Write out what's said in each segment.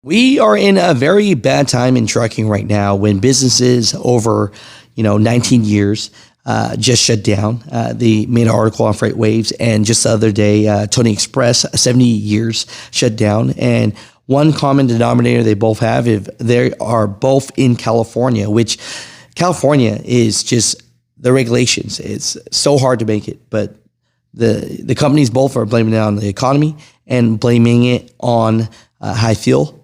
We are in a very bad time in trucking right now when businesses over, 19 years just shut down. They made an article on Freight Waves, and just the other day, Tony Express, 70 years shut down. And one common denominator they both have is they are both in California, which California is just the regulations. It's so hard to make it, but the companies both are blaming it on the economy and blaming it on high fuel.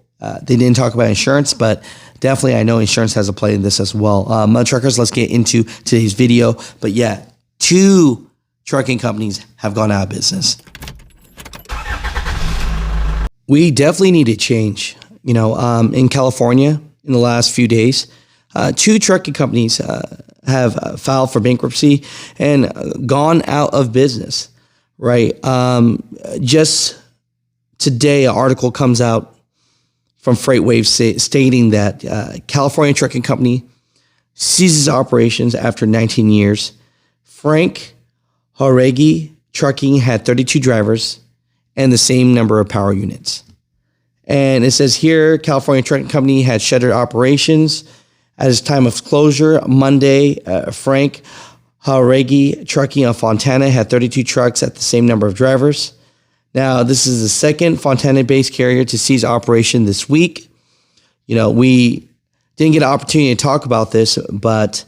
They didn't talk about insurance, but definitely I know insurance has a play in this as well. Mutha Truckers, let's get into today's video. But yeah, 2 trucking companies have gone out of business. We definitely need a change. In California in the last few days, 2 trucking companies have filed for bankruptcy and gone out of business, right? Just today, an article comes out from Freight Waves stating that California Trucking Company ceases operations after 19 years. Frank Jauregui Trucking had 32 drivers and the same number of power units. And it says here, California Trucking Company had shuttered operations at its time of closure. Monday, Frank Jauregui Trucking of Fontana had 32 trucks at the same number of drivers. Now, this is the second Fontana-based carrier to cease operation this week. We didn't get an opportunity to talk about this, but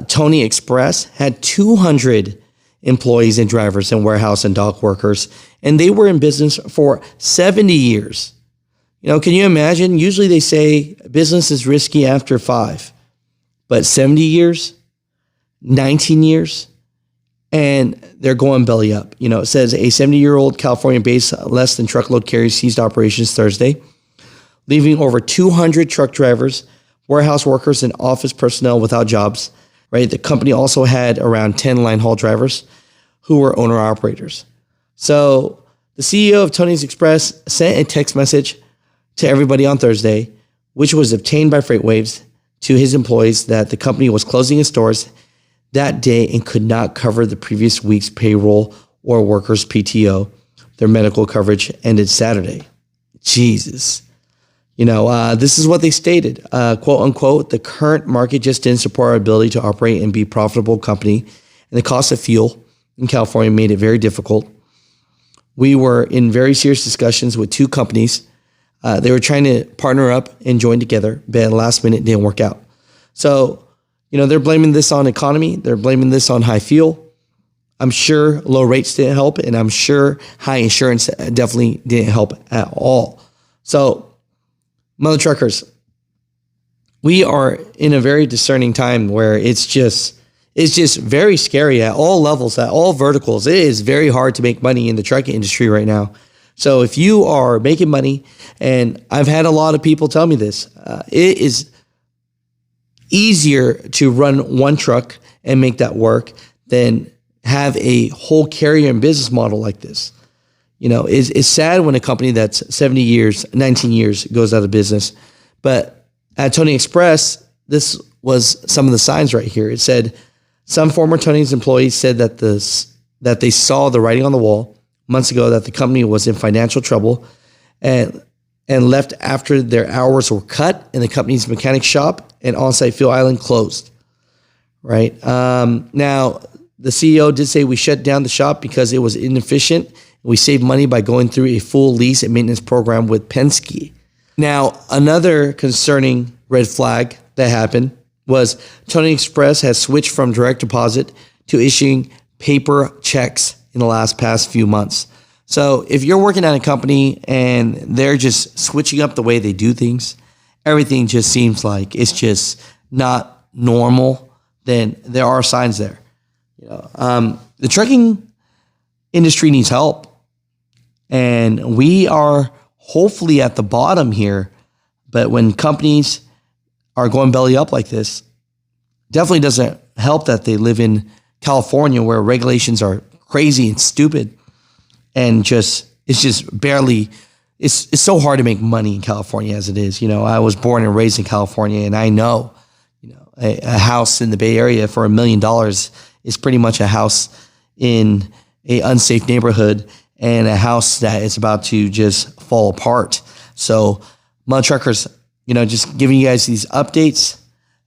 Tony Express had 200 employees and drivers and warehouse and dock workers, and they were in business for 70 years. Can you imagine? Usually they say business is risky after 5, but 70 years, 19 years, and they're going belly up. It says a 70-year-old California-based less than truckload carrier ceased operations Thursday, leaving over 200 truck drivers, warehouse workers, and office personnel without jobs. Right? The company also had around 10 line haul drivers who were owner-operators. So the CEO of Tony's Express sent a text message to everybody on Thursday, which was obtained by Freight Waves, to his employees that the company was closing its doors that day and could not cover the previous week's payroll or workers' PTO. Their medical coverage ended Saturday. Jesus. This is what they stated, quote unquote, the current market just didn't support our ability to operate and be a profitable company. And the cost of fuel in California made it very difficult. We were in very serious discussions with 2 companies. They were trying to partner up and join together, but at the last minute it didn't work out. So, they're blaming this on economy. They're blaming this on high fuel. I'm sure low rates didn't help, and I'm sure high insurance definitely didn't help at all. So, Mutha Truckers, we are in a very discerning time where it's just very scary at all levels, at all verticals. It is very hard to make money in the trucking industry right now. So if you are making money, and I've had a lot of people tell me this, it is easier to run one truck and make that work than have a whole carrier and business model like this. It's sad when a company that's 70 years, 19 years goes out of business. But at Tony Express, this was some of the signs right here. It said some former Tony's employees said that they saw the writing on the wall months ago that the company was in financial trouble and left after their hours were cut and the company's mechanic shop and on-site fuel island closed, right? Now, the CEO did say we shut down the shop because it was inefficient. We saved money by going through a full lease and maintenance program with Penske. Now, another concerning red flag that happened was Tony Express has switched from direct deposit to issuing paper checks in the past few months. So if you're working at a company and they're just switching up the way they do things, everything just seems like it's just not normal, then there are signs there. The trucking industry needs help. And we are hopefully at the bottom here. But when companies are going belly up like this, definitely doesn't help that they live in California where regulations are crazy and stupid. And it's so hard to make money in California as it is. I was born and raised in California, and I know, a house in the Bay Area for $1 million is pretty much a house in a unsafe neighborhood and a house that is about to just fall apart. So Mutha Truckers, just giving you guys these updates.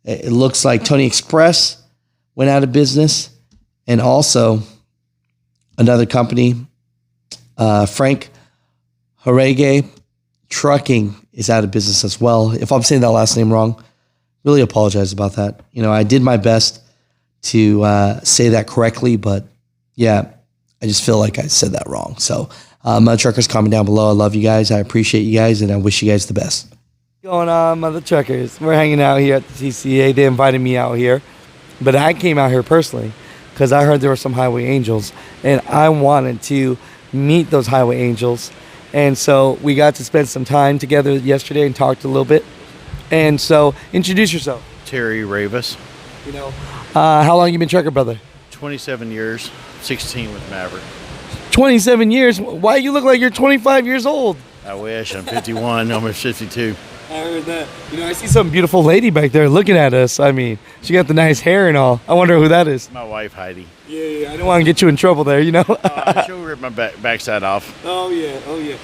It looks like Tony Express went out of business, and also another company, Frank Horege Trucking, is out of business as well. If I'm saying that last name wrong, really apologize about that. I did my best to say that correctly, but yeah, I just feel like I said that wrong. So Mutha Truckers, comment down below. I love you guys. I appreciate you guys, and I wish you guys the best. What's going on, Mutha Truckers? We're hanging out here at the TCA. They invited me out here, but I came out here personally because I heard there were some highway angels, and I wanted to meet those highway angels. And so we got to spend some time together yesterday and talked a little bit. And so introduce yourself. Terry Ravis. How long you been trucker, brother? 27 years, 16 with Maverick. 27 years? Why you look like you're 25 years old? I wish. I'm 51, almost 52. I heard that. I see some beautiful lady back there looking at us. I mean, she got the nice hair and all. I wonder who that is. My wife, Heidi. Yeah, I don't want to get you in trouble there, She'll rip my backside off. Oh, yeah.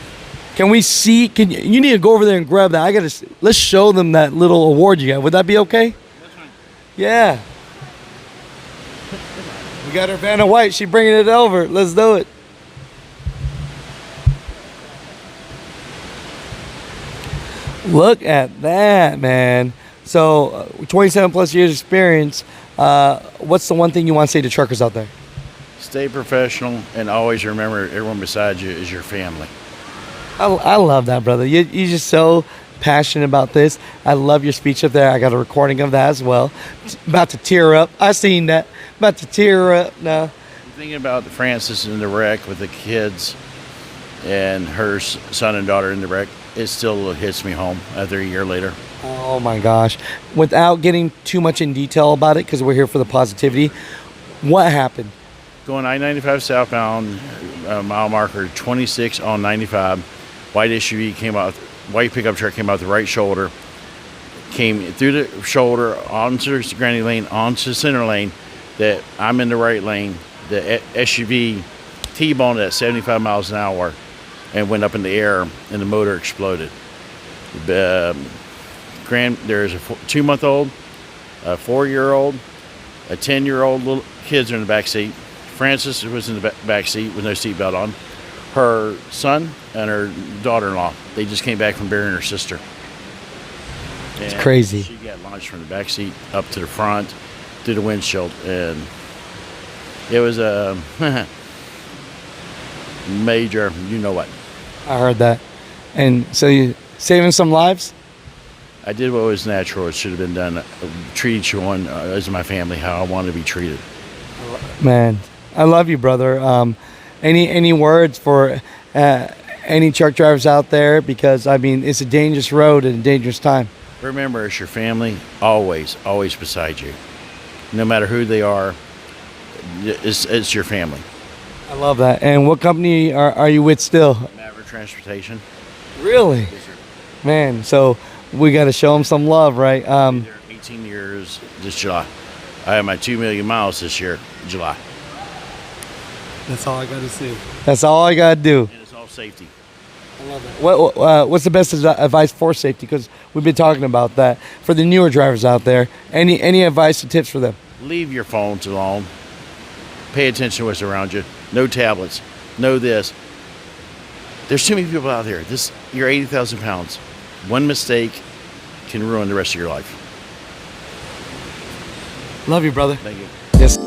Can we see? You need to go over there and grab that. Let's show them that little award you got. Would that be okay? That's fine. Yeah. We got her Vanna White. She bringing it over. Let's do it. Look at that, man. So 27 plus years experience. What's the one thing you want to say to truckers out there? Stay professional and always remember everyone beside you is your family. I love that, brother. You're just so passionate about this. I love your speech up there. I got a recording of that as well. About to tear up. I seen that. About to tear up now. Thinking about Frances in the wreck with the kids and her son and daughter in the wreck, it still hits me home after a year later. Oh my gosh. Without getting too much in detail about it, because we're here for the positivity, what happened? Going I-95 southbound, mile marker 26 on 95. White SUV came out, white pickup truck came out the right shoulder, came through the shoulder onto the granny lane, onto the center lane. That I'm in the right lane. The SUV T-boned at 75 miles an hour and went up in the air, and the motor exploded. There's a 2-month-old, a 4-year-old, a 10-year-old little kids are in the back seat. Frances was in the back seat with no seatbelt on. Her son and her daughter-in-law, they just came back from burying her sister. It's crazy. She got launched from the back seat up to the front through the windshield, and it was a major, you know what. I heard that. And so you saving some lives? I did what was natural. It should have been done. Treat each one as my family, how I want to be treated. Man, I love you, brother. Any words for any truck drivers out there? Because, I mean, it's a dangerous road and a dangerous time. Remember, it's your family, always beside you. No matter who they are, it's your family. I love that. And what company are you with still? Maverick Transportation. Really? Yes, sir. Man, so we got to show them some love, right? They're 18 years this July. I have my 2 million miles this year, July. That's all I got to say. That's all I got to do. And it's all safety. I love that. What's the best advice for safety? Because we've been talking about that. For the newer drivers out there, any advice or tips for them? Leave your phones alone. Pay attention to what's around you. No tablets. No this. There's too many people out there. You're 80,000 pounds. One mistake can ruin the rest of your life. Love you, brother. Thank you. Yes.